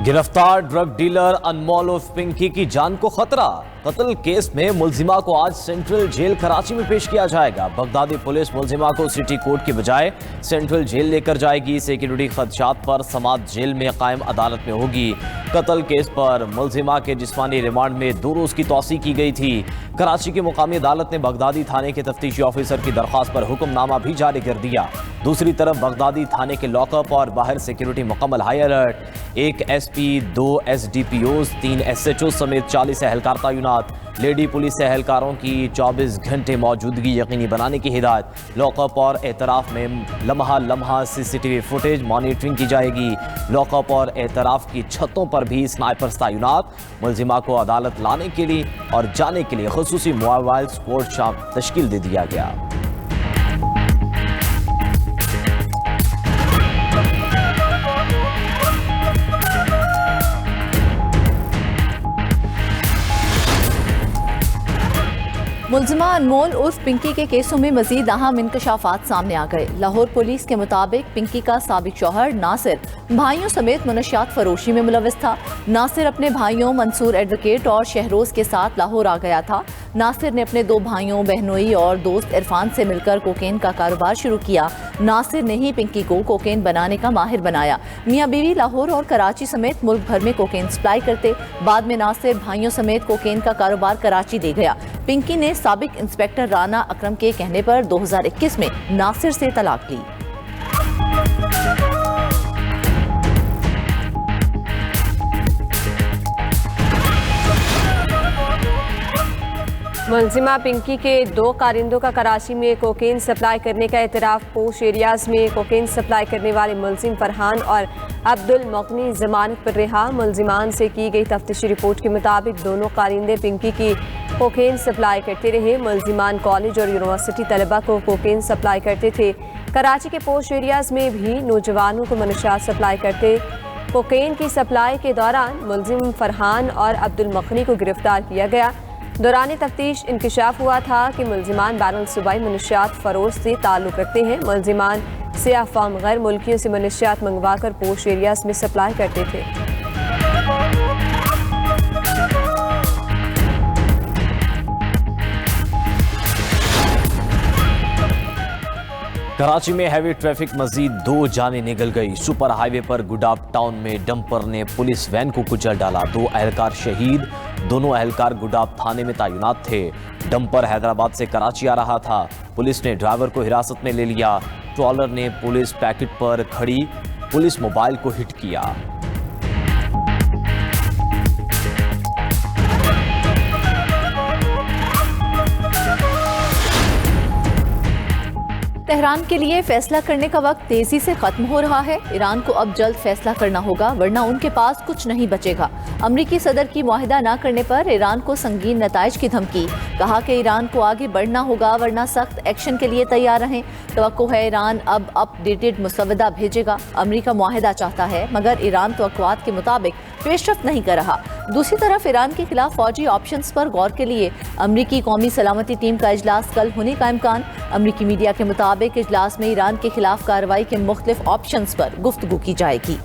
गिरफ्तार drug dealer अनमोल उर्फ पिंकी की जान को खतरा। कत्ल केस में मुलजिमा को आज सेंट्रल जेल कराची में पेश किया जाएगा। बगदादी पुलिस मुलजिमा को सिटी कोर्ट की बजाय सेंट्रल जेल लेकर जाएगी। सिक्योरिटी खदशात पर समात जेल में कायम अदालत में होगी। कत्ल केस पर मुलजिमा के जिस्मानी रिमांड में 2 रोज की तौसी की गई थी। कराची की मुकामी अदालत ने बगदादी थाने के तफ्तीशी ऑफिसर की दरख्वास्त पर हुक्मनामा भी जारी कर दिया। दूसरी तरफ बगदादी थाने के लॉकअप और बाहर सिक्योरिटी मुकम्मल high alert. 1 SP, 2 SDPOs, 3 SHO समेत 40 एहलकार तैनात। लेडी पुलिस एहलकारों की 24 घंटे मौजूदगी यकीनी बनाने की हिदायत। लॉकअप और एतराफ़ में लम्हा लम्हा CCTV फुटेज मॉनिटरिंग की जाएगी। लॉकअप और एतराफ़ की छतों पर भी स्नाइपर्स तैनात। मुलजिमा को अदालत लाने के लिए और जाने के लिए खुसूसी मोबाइल स्क्वाड तश्कील दे दिया गया। मुलजिमा अनमोल उर्फ पिंकी के केसों में मजीद अहम इंकशाफात सामने आ गए। लाहौर पुलिस के मुताबिक पिंकी का साबिक शौहर नासिर भाइयों समेत मनशियात फरोशी में मुलविस था। नासिर अपने भाइयों मंसूर एडवोकेट और शहरोज के साथ लाहौर आ गया था। नासिर ने अपने 2 भाइयों बहनोई और दोस्त इरफान से मिलकर कोकेन का कारोबार शुरू किया। नासिर ने ही पिंकी को कोकेन बनाने का माहिर बनाया। मियाँ बीवी लाहौर और कराची समेत मुल्क भर में कोकेन सप्लाई करते। बाद में नासिर भाइयों समेत कोकेन का कारोबार कराची दे गया। पिंकी ने साबिक इंस्पेक्टर राना अकरम के कहने पर 2021 में नासिर से तलाक ली। मुलजिमा पिंकी के 2 कारिंदों का कराची में कोकेन सप्लाई करने का एतराफ़। पोश एरियाज में कोकेन सप्लाई करने वाले मुलजिम फरहान और अब्दुल मगनी जमानत पर रिहा। मुलजिमान से की गई तफ्तीशी रिपोर्ट के मुताबिक दोनों कारिंदे पिंकी की कोकेन सप्लाई करते रहे। मुलजिमान कॉलेज और यूनिवर्सिटी तलबा को कोकेन सप्लाई करते थे। कराची के पोश एरियाज में भी नौजवानों को मनशियात सप्लाई करते। कोकेन की सप्लाई के दौरान मुलजिम फरहान और अब्दुल मगनी को गिरफ्तार किया गया। दौरान तफ्तीश इंकशाफ हुआ था कि मुलजिमान बैनुल सूबाई मनशियात फरोश से ताल्लुक़ रखते हैं। मुलजिमान से अफवाम गैर मुल्कियों से मनशियात मंगवा कर पोश एरियाज में सप्लाई करते थे। कराची में हैवी ट्रैफिक मजीद 2 जानें निकल गई। सुपर हाईवे पर गुडाब टाउन में डंपर ने पुलिस वैन को कुचल डाला। 2 एहलकार शहीद। दोनों एहलकार गुडाब थाने में तैनात थे। डंपर हैदराबाद से कराची आ रहा था। पुलिस ने ड्राइवर को हिरासत में ले लिया। ट्रॉलर ने पुलिस पैकेट पर खड़ी पुलिस मोबाइल को हिट किया। तेहरान के लिए फैसला करने का वक्त तेजी से खत्म हो रहा है। ईरान को अब जल्द फैसला करना होगा वरना उनके पास कुछ नहीं बचेगा। अमरीकी सदर की मुआहिदा न करने पर ईरान को संगीन नताइज की धमकी। कहा कि ईरान को आगे बढ़ना होगा वरना सख्त एक्शन के लिए तैयार रहें। तवक्को है ईरान अब अपडेटेड मुसवदा भेजेगा। अमरीका मुआहिदा चाहता है मगर ईरान तवक्कुआत के मुताबिक पेशरफ्त नहीं कर रहा। दूसरी तरफ ईरान के खिलाफ फौजी ऑप्शंस पर गौर के लिए अमरीकी कौमी सलामती टीम का इजलास कल होने का इम्कान। अमरीकी मीडिया के मुताबिक इजलास में ईरान के खिलाफ कार्रवाई के मुख्तलिफ ऑप्शंस पर गुफ्तगू की जाएगी।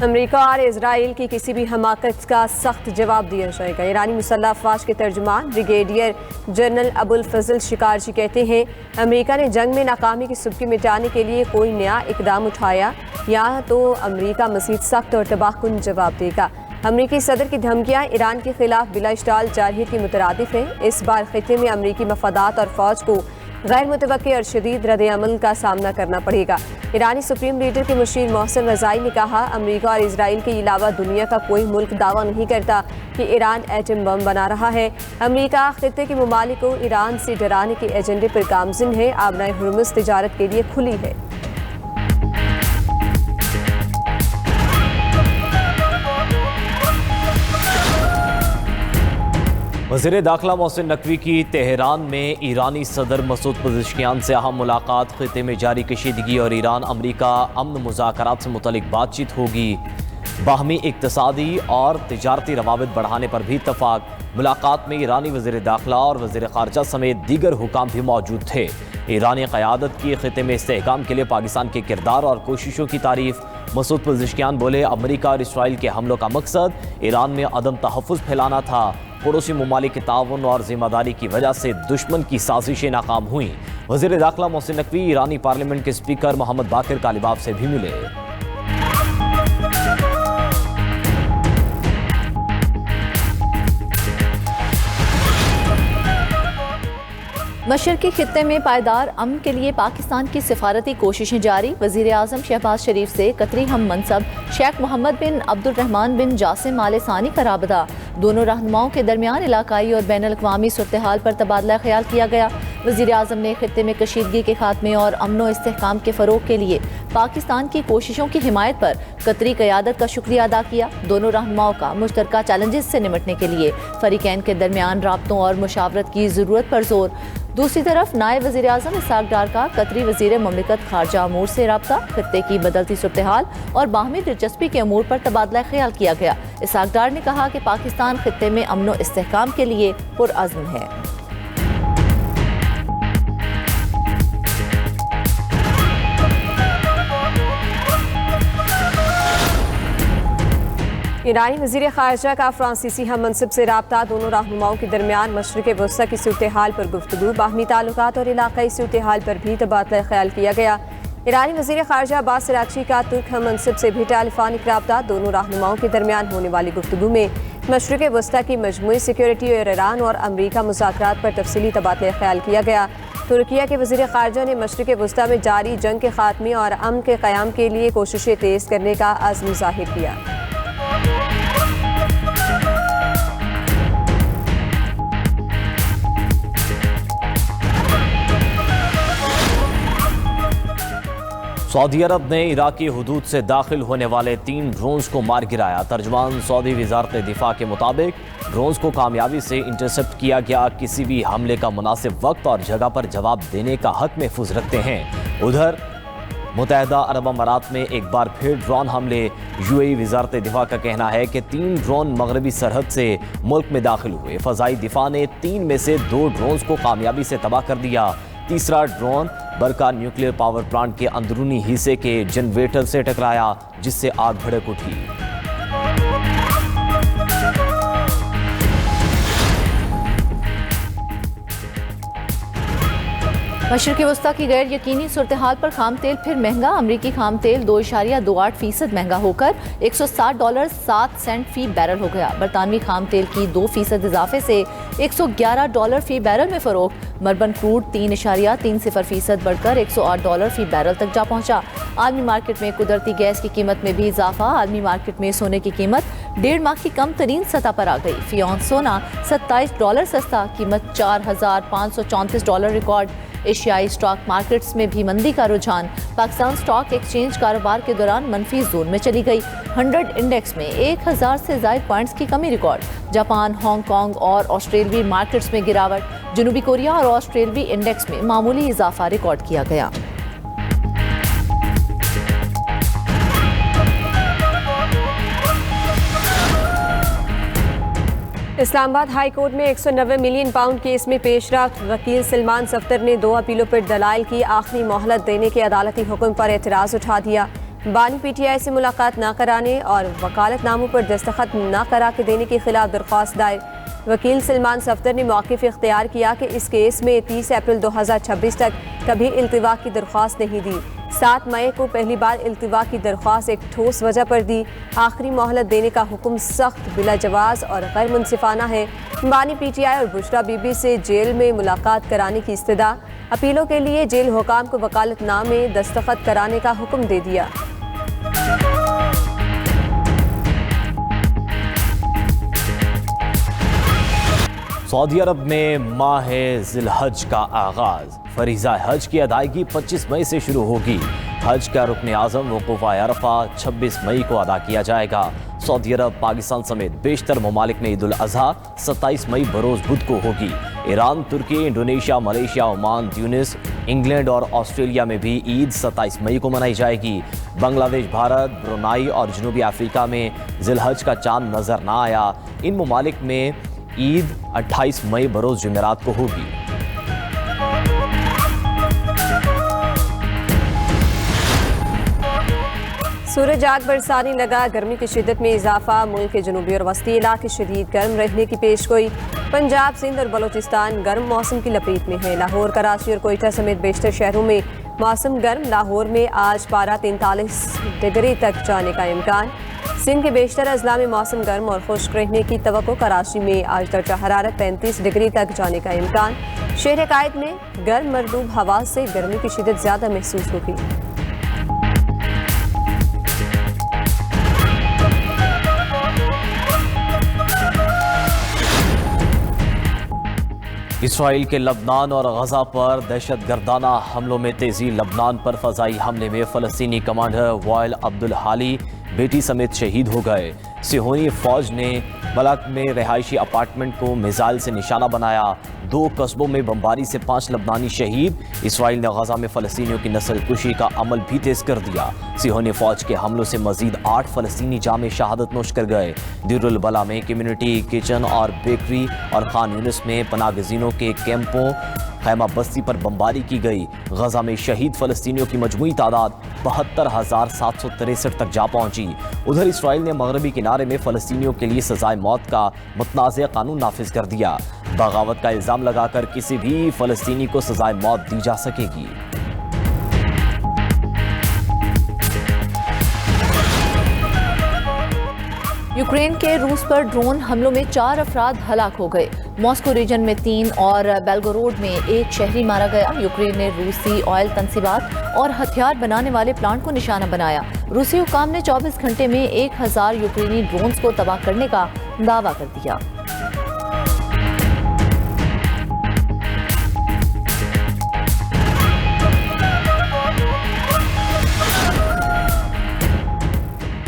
अमेरिका और इजराइल की किसी भी हमाकत का सख्त जवाब दिया जाएगा। ईरानी मुसल्लह अफवाज के तर्जुमान ब्रिगेडियर जनरल अबुल फजल शिकारजी कहते हैं अमेरिका ने जंग में नाकामी की सुर्खी मिटाने के लिए कोई नया इकदाम उठाया या तो अमेरिका मज़ीद सख्त और तबाहकुन जवाब देगा। अमरीकी सदर की धमकियाँ ईरान के खिलाफ बिला इश्ताल जारहियत की मुतरादिफ हैं। इस बार खित्ते में अमरीकी मफादात और फौज को गैर मुतवक्की और शदीद रद्द-ए-अमल का सामना करना पड़ेगा। ईरानी सुप्रीम लीडर के मुशीर मोहसिन रज़ाई ने कहा अमरीका और इजराइल के अलावा दुनिया का कोई मुल्क दावा नहीं करता कि ईरान एटम बम बना रहा है। अमरीका खित्ते के ममालिक को ईरान से डराने के एजेंडे पर गामजिन है। आबनाए हुर्मुज़ तिजारत के लिए खुली है। वज़ीर दाखिला मोहसिन नकवी की तेहरान में ईरानी सदर मसूद पज़ेश्कियान से अहम मुलाकात। खित्ते में जारी कशीदगी और ईरान अमरीका अमन मुज़ाकरात से मुतल्लिक़ बातचीत होगी। बाहमी इक़्तिसादी और तिजारती रवाबित बढ़ाने पर भी इत्तफ़ाक़। मुलाकात में ईरानी वज़ीर दाखिला और वज़ीर ख़ारजा समेत दीगर हुकाम भी मौजूद थे। ईरानी क़यादत की ख़िते में इस्तेहकाम के लिए पाकिस्तान के किरदार और कोशिशों की तारीफ। मसूद पज़ेश्कियान बोले, अमेरिका और इसराइल के हमलों का मकसद ईरान में अदम तहफ़्फ़ुज़ फैलाना था। पड़ोसी ममालिक के ताउन और जिम्मेदारी की वजह से दुश्मन की साजिशें नाकाम हुई। वज़ीर दाखिला मोहसिन नकवी ईरानी पार्लियामेंट के स्पीकर मोहम्मद बाकिर कालिबाफ से भी मिले। मशरक़ी खित्ते में पायदार अमन के लिए पाकिस्तान की सिफारती कोशिशें जारी। वज़ीर आज़म शहबाज शरीफ से कतरी हम मनसब शेख मोहम्मद बिन अब्दुर्रहमान बिन जासिम आल सानी का राबता। दोनों रहनुमाओं के दरमियान इलाकाई और बैन अल-अक़वामी सूरत-ए-हाल पर तबादला ख्याल किया गया। वज़ीर आज़म ने खित्ते में कशीदगी के खात्मे और अमन व इस्तेहकाम के फ़रोग़ के लिए पाकिस्तान की कोशिशों की हिमायत पर कतरी क़यादत का शुक्रिया अदा किया। दोनों रहनुमाओं का मुश्तरका चैलेंजेस से निपटने के लिए फ़रीक़ैन के दरमियान राब्तों और मुशावरत की ज़रूरत पर जोर। दूसरी तरफ नायब वज़ीर आज़म इसहाक़ डार का कतरी वज़ीर ममलिकत खारजा अमूर से रब्ता। खित्ते की बदलती सूरत-ए-हाल और बाहमी दिलचस्पी के अमूर पर तबादला ख्याल किया गया। इसहाक़ डार ने कहा कि पाकिस्तान खित्ते में अमन व इस्तेहकाम के लिए पुरअज़्म है। ईरानी वज़ीर ख़ारजा का फ्रांसीसी हम मनसब से रब्ता। दोनों रहनुमाओं के दरमियान मशरिक़ वस्ता की सूरत-ए-हाल पर गुफ्तगू, बाहमी ताल्लुकात और इलाकाई सूरत-ए-हाल पर भी तबादला ख्याल किया गया। ईरानी वज़ीर ख़ारजा अब्बास अराग़ची का तुर्क हम मनसब से भी टेलीफोनिक रब्ता। दोनों रहनुमाओं के दरमियान होने वाली गुफ्तगू में मशरिक़ वस्ता की मजमूई सिक्योरिटी और ईरान और अमरीका मुज़ाकरात पर तफसीली तबादला ख्याल किया गया। तुर्किया के वज़ीर ख़ारजा ने मशरिक़ वस्ता में जारी जंग के खात्मे और अमन के क़याम के लिए कोशिशें तेज़ करने का अज़्म ज़ाहिर किया। सऊदी अरब ने इराकी हुदूद से दाखिल होने वाले 3 ड्रोन्स को मार गिराया। तर्जमान सऊदी वज़ारत दिफा के मुताबिक ड्रोन्स को कामयाबी से इंटरसेप्ट किया गया। किसी भी हमले का मुनासिब वक्त और जगह पर जवाब देने का हक महफूज रखते हैं। उधर मुत्तहिदा अरब अमारात में एक बार फिर ड्रोन हमले। यूएई वज़ारत दिफा का कहना है कि 3 ड्रोन मगरबी सरहद से मुल्क में दाखिल हुए। फ़ज़ाई दिफा ने 3 में से 2 ड्रोन्स को कामयाबी से तबाह कर दिया। तीसरा ड्रोन बरका न्यूक्लियर पावर प्लांट के अंदरूनी हिस्से के जनरेटर से टकराया, जिससे आग भड़क उठी। मशरिक़ वस्ता की गैर यकीनी सूरत-ए-हाल पर खाम तेल फिर महंगा। अमरीकी खाम तेल 2.28% महंगा होकर $160.07 फ़ी बैरल हो गया। बरतानवी खाम तेल की 2% इजाफे से $111 फ़ी बैरल में फ़रोख्त। मरबन क्रूड 3.30% बढ़कर $108 फ़ी बैरल तक जा पहुंचा। आलमी मार्केट में कुदरती गैस की कीमत में भी इजाफा। आलमी मार्केट में सोने की कीमत 1.5 माह की कम तरीन सतह पर आ गई। फ़ी औंस सोना $27 सस्ता, कीमत $4,534 रिकॉर्ड। एशियाई स्टॉक मार्केट्स में भी मंदी का रुझान। पाकिस्तान स्टॉक एक्सचेंज कारोबार के दौरान मनफी जोन में चली गई। 100 इंडेक्स में 1000 से ज़ायद पॉइंट्स की कमी रिकॉर्ड। जापान, हांगकांग और ऑस्ट्रेलवी मार्केट्स में गिरावट। जनूबी कोरिया और ऑस्ट्रेलवी इंडेक्स में मामूली इजाफा रिकॉर्ड किया गया। इस्लामाबाद हाई कोर्ट में 190 मिलियन पाउंड केस में पेशरफ्त। वकील सलमान सफ्तर ने 2 अपीलों पर दलाइल की आखिरी मोहलत देने के अदालती हुक्म पर एतराज़ उठा दिया। बानी पीटीआई से मुलाकात न कराने और वकालतनामों पर दस्तखत न करा के देने के खिलाफ दरख्वास्त दायर। वकील सलमान सफ्तर ने मौक़िफ़ इख्तियार किया कि इस केस में 30 अप्रैल 2026 तक कभी इल्तिवा की दरख्वास्त नहीं दी। 7 मई को पहली बार इल्तिवा की दरख्वास्त एक ठोस वजह पर दी। आखिरी मोहलत देने का हुक्म सख्त, बिला जवाज़ और गैर मुनसिफाना है। बानी पीटीआई और बुशरा बीबी से जेल में मुलाकात कराने की इस्तदा। अपीलों के लिए जेल हुकाम को वकालतनामे दस्तखत कराने का हुक्म दे दिया। सऊदी अरब में माह ज़िलहज का आगाज़। फरीज़ा हज की अदायगी 25 मई से शुरू होगी। हज का रुकन आज़म वक़ूफ़ अरफ़ा 26 मई को अदा किया जाएगा। सऊदी अरब, पाकिस्तान समेत बेशतर ममालिक में ईद उल अज़हा 27 मई बरोज़ बुध को होगी। ईरान, तुर्की, Indonesia, Malaysia, Oman, Tunis, England और ऑस्ट्रेलिया में भी ईद 27 मई को मनाई जाएगी। बांग्लादेश, भारत, ब्रुनाई और जनूबी अफ्रीका में ज़िलहज का चांद नज़र न आया। इन ममालिक में ईद 28 मई बरोज़ जुमेरात को होगी। सूरज आग बरसाने लगा, गर्मी की शिद्दत में इजाफा, मुल्क के जनूबी और वस्ती इलाके शदीद गर्म रहने की पेशगोई। पंजाब, सिंध और बलोचिस्तान गर्म मौसम की लपेट में है। लाहौर, कराची और कोयटा समेत बेशतर शहरों में मौसम गर्म। लाहौर में आज पारा 43 डिग्री तक जाने का इम्कान। सिंध के बेशतर अजला में मौसम गर्म और खुश्क रहने की तवक्को। कराची में आज दर्जा हरारत 35 डिग्री तक जाने का इम्कान। शहर कायद में गर्म मरदूब हवा से गर्मी की शिद्दत ज़्यादा महसूस होगी। इसराइल के लबनान और गजा पर दहशतगर्दाना हमलों में तेजी। लबनान पर फजाई हमले में फ़लस्तीनी कमांडर वाइल अब्दुल हाली बेटी समेत शहीद हो गए। सिहोनी फौज ने बलक में रहायशी अपार्टमेंट को मिसाइल से निशाना बनाया। 2 कस्बों में बमबारी से 5 लबनानी शहीद। इसराइल ने गजा में फ़लस्तीनियों की नस्लकुशी का अमल भी तेज कर दिया। सिहोनी फौज के हमलों से मजीद 8 फ़लस्तीनी जामे शहादत नोश कर गए। दिरुल बला में कम्युनिटी किचन और बेकरी और खान यूनिस में पनागज़ीनों के कैंपों खैमा बस्ती पर बमबारी की गई। गजा में शहीद फ़लस्तीनियों की मजमूई तादाद 72,763 तक जा पहुंची। उधर इसराइल ने मगरबी किनारे में फ़लस्तीनियों के लिए सजाए मौत का मुतनाज़ कानून नाफिज कर दिया। बगावत का इल्ज़ाम लगाकर किसी भी फ़लस्तीनी को सजाए मौत दी जा सकेगी। यूक्रेन के रूस पर ड्रोन हमलों में 4 अफराद हलाक हो गए। मॉस्को रीजन में 3 और बेलगोरोड में 1 शहरी मारा गया। यूक्रेन ने रूसी ऑयल तंसीबात और हथियार बनाने वाले प्लांट को निशाना बनाया। रूसी हुकाम ने 24 घंटे में 1000 यूक्रेनी ड्रोन्स को तबाह करने का दावा कर दिया।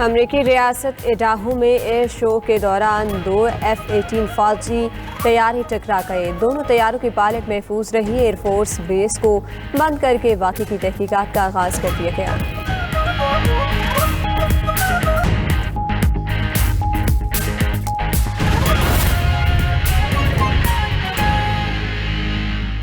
अमरीकी रियासत इडाहो में एयर शो के दौरान 2 F-18 फौजी तैयारे टकरा गए। दोनों तैयारों के पायलट महफूज रही। एयरफोर्स बेस को बंद करके वाक़े की तहकीकात का आगाज़ कर दिया गया।